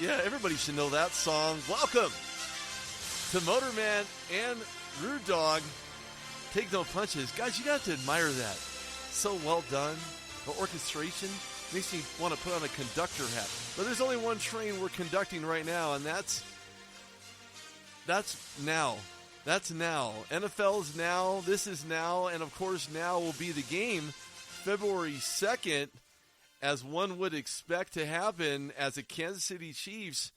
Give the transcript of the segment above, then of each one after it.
Yeah, everybody should know that song. Welcome to Man and RudeDog. Take no punches. Guys, you got to admire that. So well done. The orchestration makes me want to put on a conductor hat. But there's only one train we're conducting right now, and that's now. That's now. NFL's now. This is now. And, of course, now will be the game February 2nd, as one would expect to happen, as the Kansas City Chiefs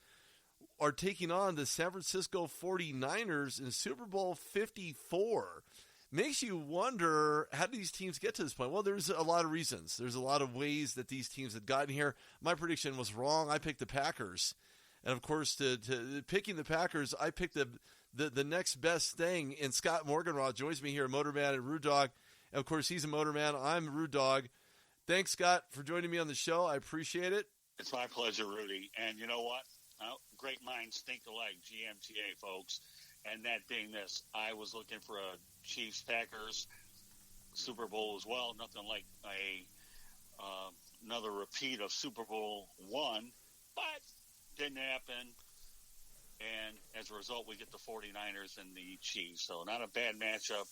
are taking on the San Francisco 49ers in Super Bowl 54. Makes you wonder, how do these teams get to this point? Well, there's a lot of reasons. There's a lot of ways that these teams had gotten here. My prediction was wrong. I picked the Packers. And, of course, to picking the Packers, I picked the next best thing. And Scott Morganroth joins me here, Motorman and RudeDog. And, of course, he's a Motorman. I'm RudeDog. Thanks, Scott, for joining me on the show. I appreciate it. It's my pleasure, Rudy. And you know what? Great minds think alike, GMTA, folks. And that being this, I was looking for a Chiefs-Packers Super Bowl as well. Nothing like another repeat of Super Bowl I, but didn't happen. And as a result, we get the 49ers and the Chiefs. So not a bad matchup,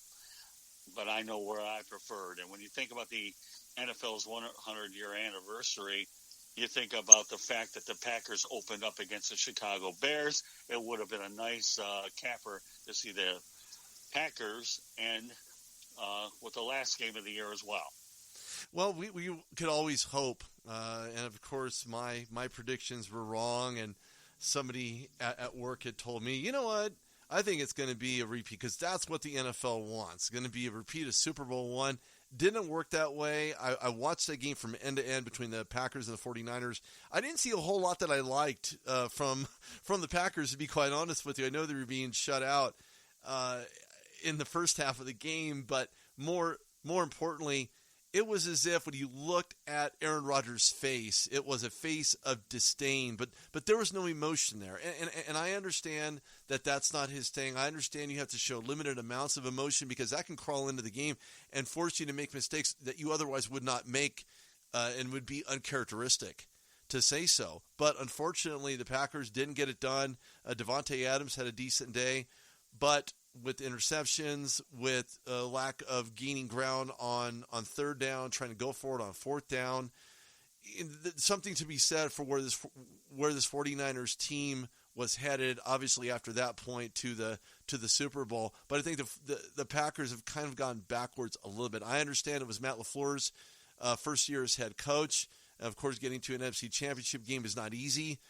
but I know where I preferred. And when you think about the NFL's 100-year anniversary, you think about the fact that the Packers opened up against the Chicago Bears. It would have been a nice capper to see the Packers and with the last game of the year as well. Well, we could always hope. And, of course, my predictions were wrong. And somebody at work had told me, you know what? I think it's going to be a repeat because that's what the NFL wants. It's going to be a repeat of Super Bowl I. Didn't work that way. I watched that game from end to end between the Packers and the 49ers. I didn't see a whole lot that I liked from the Packers, to be quite honest with you. I know they were being shut out in the first half of the game, but more importantly, it was as if when you looked at Aaron Rodgers' face, it was a face of disdain, but there was no emotion there. And I understand that that's not his thing. I understand you have to show limited amounts of emotion because that can crawl into the game and force you to make mistakes that you otherwise would not make and would be uncharacteristic to say so. But unfortunately, the Packers didn't get it done. Devontae Adams had a decent day, but with interceptions, with a lack of gaining ground on third down, trying to go for it on fourth down. Something to be said for where this 49ers team was headed, obviously after that point to the Super Bowl. But I think the Packers have kind of gone backwards a little bit. I understand it was Matt LaFleur's first year as head coach. Of course, getting to an NFC championship game is not easy.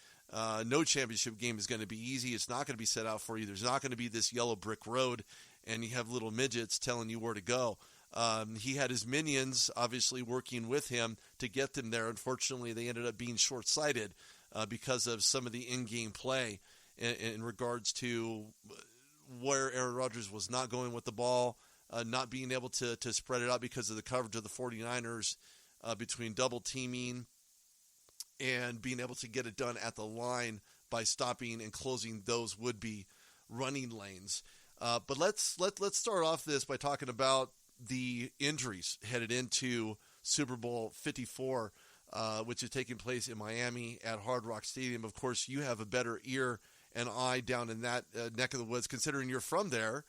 No championship game is going to be easy. It's not going to be set out for you. There's not going to be this yellow brick road, and you have little midgets telling you where to go. He had his minions, obviously, working with him to get them there. Unfortunately, they ended up being short-sighted because of some of the in-game play in regards to where Aaron Rodgers was not going with the ball, not being able to spread it out because of the coverage of the 49ers between double teaming and being able to get it done at the line by stopping and closing those would-be running lanes. But let's start off this by talking about the injuries headed into Super Bowl 54, which is taking place in Miami at Hard Rock Stadium. Of course, you have a better ear and eye down in that neck of the woods, considering you're from there,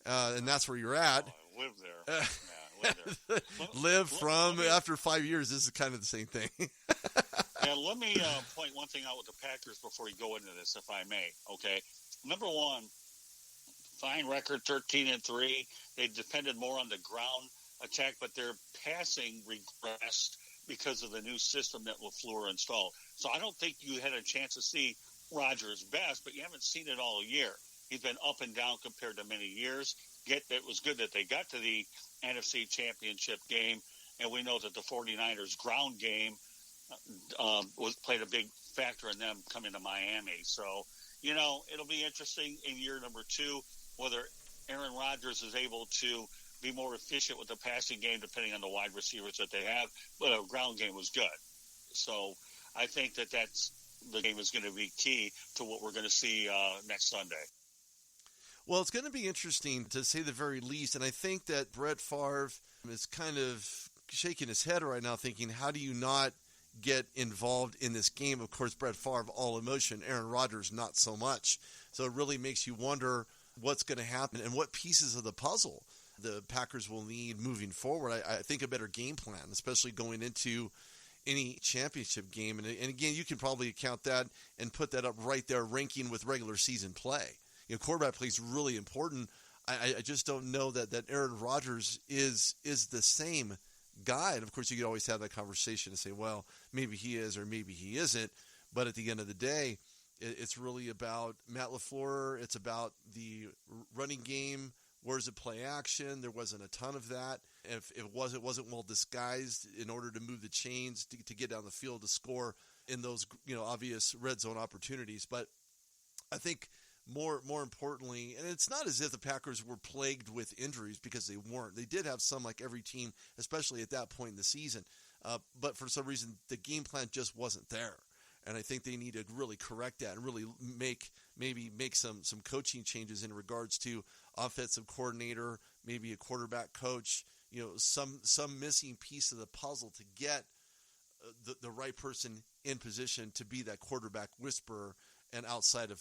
and that's where you're at. I live there. Live there. Live from, after 5 years, this is kind of the same thing. Yeah, let me point one thing out with the Packers before we go into this, if I may. Okay, number one, fine record, 13-3. They depended more on the ground attack, but their passing regressed because of the new system that LaFleur installed. So I don't think you had a chance to see Rodgers' best, but you haven't seen it all year. He's been up and down compared to many years. It was good that they got to the NFC Championship game, and we know that the 49ers' ground game played a big factor in them coming to Miami. So, it'll be interesting in year number two whether Aaron Rodgers is able to be more efficient with the passing game depending on the wide receivers that they have. But our ground game was good. So I think the game is going to be key to what we're going to see next Sunday. Well, it's going to be interesting to say the very least. And I think that Brett Favre is kind of shaking his head right now thinking, how do you not get involved in this game. Of course, Brett Favre, all emotion. Aaron Rodgers, not so much. So it really makes you wonder what's going to happen and what pieces of the puzzle the Packers will need moving forward. I think a better game plan, especially going into any championship game. And again, you can probably count that and put that up right there, ranking with regular season play. Quarterback play is really important. I just don't know that Aaron Rodgers is the same guy. And of course, you could always have that conversation and say, well, maybe he is or maybe he isn't. But at the end of the day, it's really about Matt LaFleur. It's about the running game. Where's it play action? There wasn't a ton of that. If it wasn't well disguised in order to move the chains to get down the field to score in those obvious red zone opportunities. But I think more importantly, and it's not as if the Packers were plagued with injuries, because they weren't. They did have some, like every team, especially at that point in the season. But for some reason, the game plan just wasn't there. And I think they need to really correct that and really make some coaching changes in regards to offensive coordinator, maybe a quarterback coach, some missing piece of the puzzle to get the right person in position to be that quarterback whisperer and outside of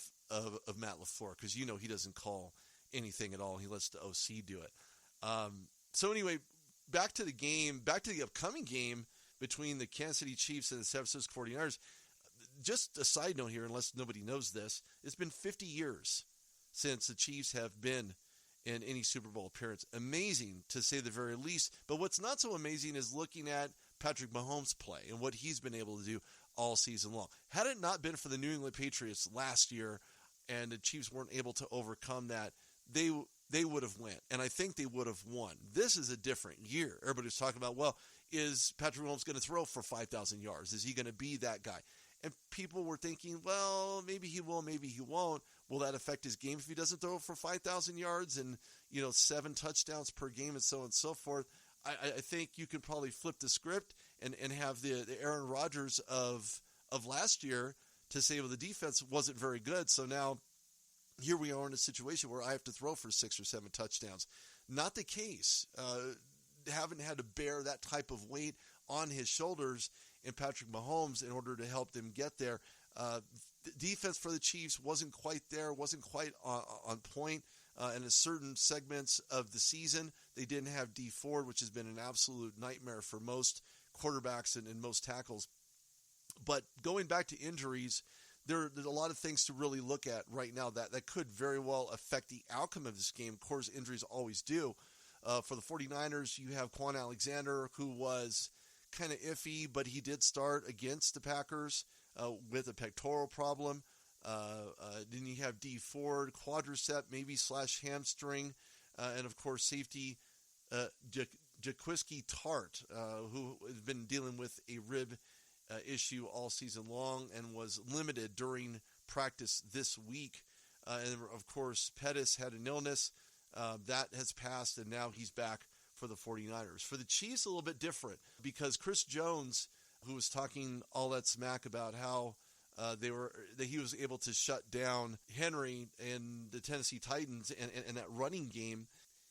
Matt LaFleur, because he doesn't call anything at all. He lets the OC do it. So anyway, back to the upcoming game between the Kansas City Chiefs and the San Francisco 49ers. Just a side note here, unless nobody knows this, it's been 50 years since the Chiefs have been in any Super Bowl appearance. Amazing, to say the very least. But what's not so amazing is looking at Patrick Mahomes play and what he's been able to do all season long. Had it not been for the New England Patriots last year and the Chiefs weren't able to overcome that, they would have went. And I think they would have won. This is a different year. Everybody's talking about, well, is Patrick Mahomes going to throw for 5,000 yards? Is he going to be that guy? And people were thinking, well, maybe he will, maybe he won't. Will that affect his game if he doesn't throw for 5,000 yards and 7 touchdowns per game and so on and so forth? I think you can probably flip the script and have the Aaron Rodgers of last year to say, well, the defense wasn't very good, so now here we are in a situation where I have to throw for 6 or 7 touchdowns. Not the case. Haven't had to bear that type of weight on his shoulders in Patrick Mahomes in order to help them get there. The defense for the Chiefs wasn't quite there, wasn't quite on point in certain segments of the season. They didn't have Dee Ford, which has been an absolute nightmare for most quarterbacks and most tackles. But going back to injuries, there's a lot of things to really look at right now that could very well affect the outcome of this game. Of course, injuries always do. For the 49ers, you have Quan Alexander, who was kind of iffy, but he did start against the Packers with a pectoral problem. Then you have Dee Ford, quadricep, maybe / hamstring, and of course safety Jaquiski Tart, who has been dealing with a rib issue all season long and was limited during practice this week. And of course, Pettis had an illness that has passed, and now he's back for the 49ers. For the Chiefs, a little bit different, because Chris Jones, who was talking all that smack about how that he was able to shut down Henry and the Tennessee Titans and that running game,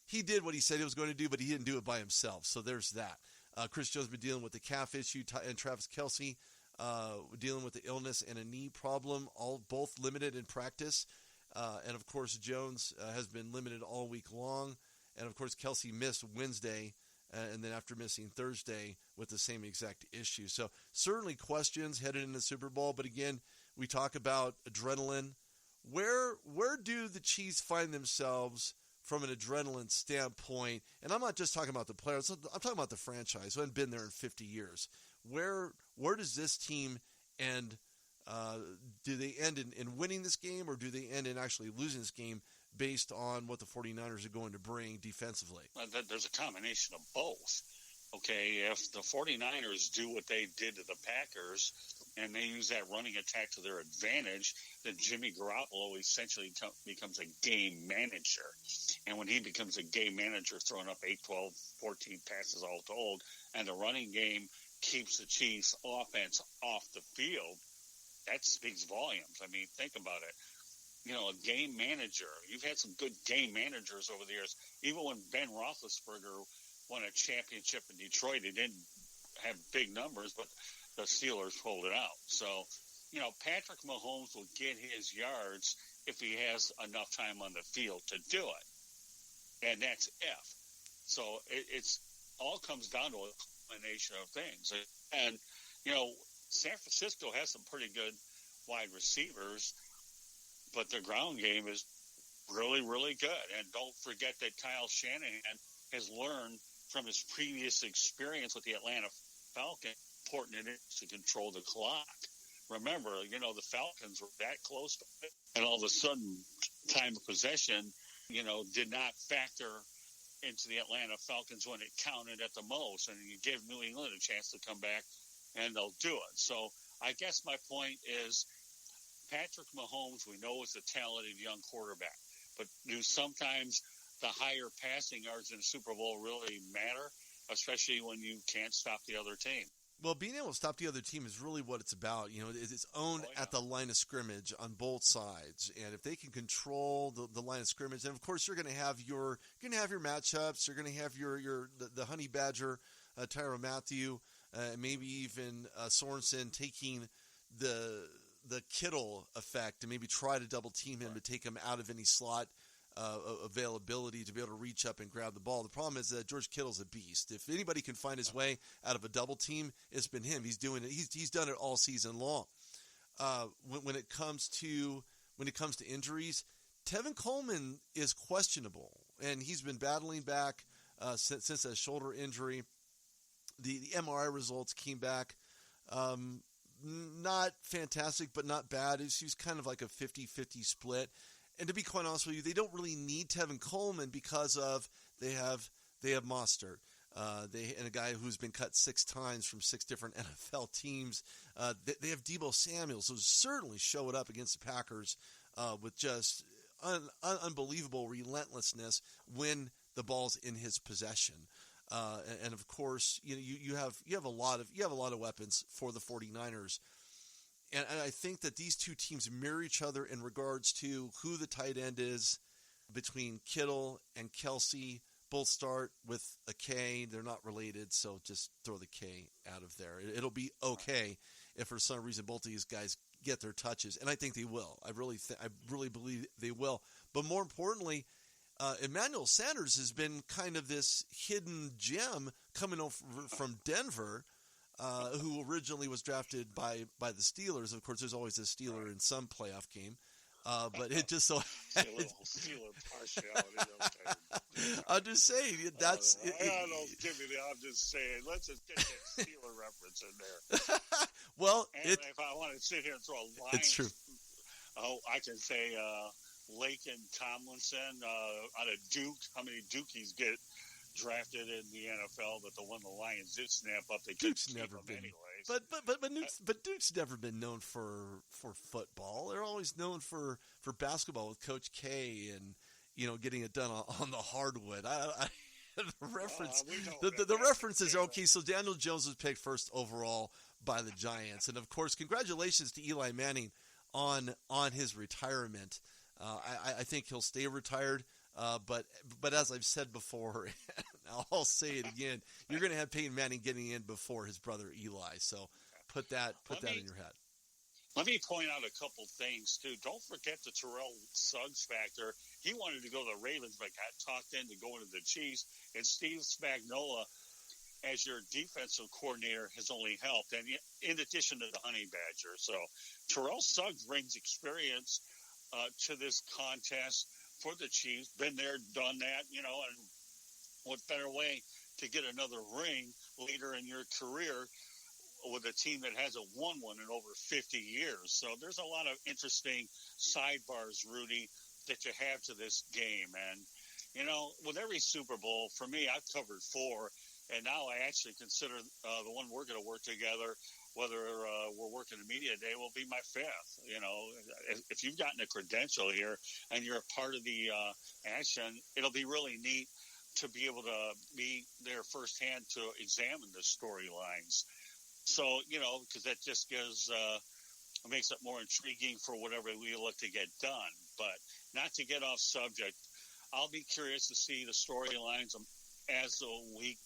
he did what he said he was going to do, but he didn't do it by himself. So there's that. Chris Jones has been dealing with the calf issue, and Travis Kelce dealing with the illness and a knee problem, both limited in practice. And of course, Jones has been limited all week long. And of course, Kelce missed Wednesday, and then after missing Thursday with the same exact issue. So certainly questions headed into the Super Bowl. But again, we talk about adrenaline. Where do the Chiefs find themselves from an adrenaline standpoint? And I'm not just talking about the players. I'm talking about the franchise who hadn't been there in 50 years. Where does this team end? Do they end in winning this game, or do they end in actually losing this game based on what the 49ers are going to bring defensively? There's a combination of both. Okay, if the 49ers do what they did to the Packers and they use that running attack to their advantage, then Jimmy Garoppolo essentially becomes a game manager. And when he becomes a game manager, throwing up 8, 12, 14 passes all told, and the running game keeps the Chiefs' offense off the field, that speaks volumes. I mean, think about it. A game manager. You've had some good game managers over the years. Even when Ben Roethlisberger won a championship in Detroit, he didn't have big numbers, but the Steelers pulled it out. So, Patrick Mahomes will get his yards if he has enough time on the field to do it. And that's if. So it's all comes down to a combination of things. And, San Francisco has some pretty good wide receivers, but their ground game is really, really good. And don't forget that Kyle Shanahan has learned from his previous experience with the Atlanta Falcons, important it is to control the clock. Remember, the Falcons were that close to it, and all of a sudden, time of possession, did not factor into the Atlanta Falcons when it counted at the most, and you give New England a chance to come back, and they'll do it. So I guess my point is Patrick Mahomes, we know, is a talented young quarterback, but do sometimes the higher passing yards in the Super Bowl really matter, especially when you can't stop the other team? Well, being able to stop the other team is really what it's about. It's owned at the line of scrimmage on both sides, and if they can control the line of scrimmage, and of course you're going to have your matchups. You're going to have the Honey Badger, Tyrann Mathieu, maybe even Sorensen taking the Kittle effect and maybe try to double team him to take him out of any slot availability to be able to reach up and grab the ball. The problem is that George Kittle's a beast. If anybody can find his way out of a double team, it's been him. He's doing it. He's done it all season long. When it comes to injuries, Tevin Coleman is questionable, and he's been battling back since a shoulder injury. The MRI results came back not fantastic, but not bad. He's kind of like a 50-50 split. And to be quite honest with you, they don't really need Tevin Coleman because they have Mostert, and a guy who's been cut 6 times from 6 different NFL teams. They have Deebo Samuel, so certainly showed up against the Packers with just unbelievable relentlessness when the ball's in his possession. And of course, you have a lot of weapons for the 49ers. And I think that these two teams mirror each other in regards to who the tight end is between Kittle and Kelsey. Both start with a K. They're not related, so just throw the K out of there. It'll be okay if for some reason both of these guys get their touches, and I think they will. I really believe they will. But more importantly, Emmanuel Sanders has been kind of this hidden gem coming over from Denver. Who originally was drafted by the Steelers. Of course, there's always a Steeler in some playoff game, but it just so. A little Steeler partiality. I'm just saying that's. I'm just saying. Let's just get that Steeler reference in there. Well, if I want to sit here and throw a line, it's true. Oh, I can say Laken Tomlinson out of Duke. How many Dukies get drafted in the NFL, but the one the Lions did snap up, they couldn't keep him anyways. But Duke's never been known for football. They're always known for basketball with Coach K and getting it done on the hardwood. The reference the references are okay. So Daniel Jones was picked first overall by the Giants, and of course, congratulations to Eli Manning on his retirement. I think he'll stay retired. But as I've said before, and I'll say it again, you're going to have Peyton Manning getting in before his brother Eli. So put that in your head. Let me point out a couple things, too. Don't forget the Terrell Suggs factor. He wanted to go to the Ravens, but got talked into going to the Chiefs. And Steve Spagnuolo, as your defensive coordinator, has only helped. And in addition to the Honey Badger. So Terrell Suggs brings experience to this contest for the Chiefs. Been there, done that, and what better way to get another ring later in your career with a team that hasn't won one in over 50 years. So there's a lot of interesting sidebars, Rudy, that you have to this game. And, with every Super Bowl, for me, I've covered 4, and now I actually consider the one we're going to work together, whether we're working a media day, will be my 5th. If you've gotten a credential here and you're a part of the action, it'll be really neat to be able to be there firsthand to examine the storylines. So, because that just makes it more intriguing for whatever we look to get done. But not to get off subject, I'll be curious to see the storylines as the week